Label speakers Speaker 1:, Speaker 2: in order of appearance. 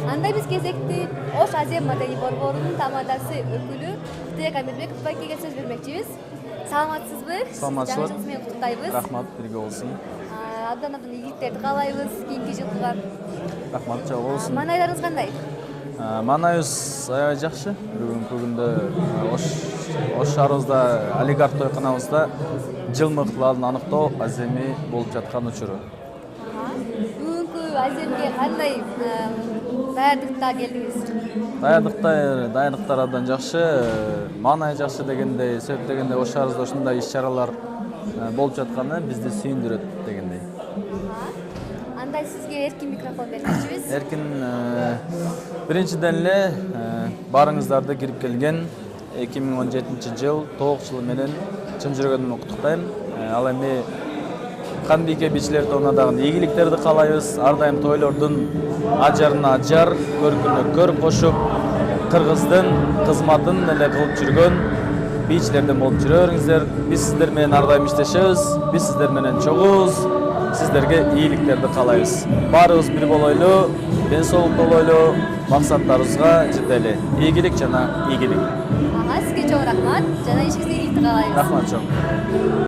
Speaker 1: Анда биз кезекти Ош Азия Маданий борборунун тамадасы өкүлү Тилек Амирбеков байкеге сөз бермекчибиз. Саламатсызбы?
Speaker 2: Саламатчылык.
Speaker 1: Жаңы жыл менен куттуктайбыз.
Speaker 2: Рахмат, бирге болсун.
Speaker 1: Абдан ийгиликтерди каалайбыз кийинки жылга.
Speaker 2: Рахмат, жок болсун.
Speaker 1: Маанайларыңыз кандай?
Speaker 2: Маанайыбыз аябай жакшы. Бүгүнкү күндө Ош шаарыбызда олигарх тойканабызда жыл мыктыларын аныктоо аземи болуп жаткан учуру.
Speaker 1: Бүгүнкү аземге кандай даярдыкта келдиңиз?
Speaker 2: Даярдыктар абдан жакшы, маанайы жакшы дегендей, себеп дегенде Ош шаарыбызда ушундай иш-чаралар болуп жатканы бизди сүйүндүрөт дегендей.
Speaker 1: Анда сизге эркин микрофон бермекчибиз.
Speaker 2: Эркин биринчиден эле баарыңыздарды кирип келген 2017 жыл тоок жылы менен чын жүрөгүмдөн куттуктайм. Ал эми Канбийке бичилер тобуна дагы ийгиликтерди каалайбыз. Ар дайым тойлордун ажарына ажар, көркүнө көр кошуп, кыргыздын кызматын эле кылып жүргөн бичилерден болуп жүрө бериңиздер. Биз сиздер менен ар дайым иштешебиз. Биз сиздер менен чогуз. Сиздерге ийгиликтерди каалайбыз. Баарыбыз бир болойлу, ден соолук болойлу, максаттарыбызга жетели. Ийгилик жана ийгилик.
Speaker 1: Сизге чоң рахмат жана ишиңизге ийгиликти каалайбыз.
Speaker 2: Рахмат чоң.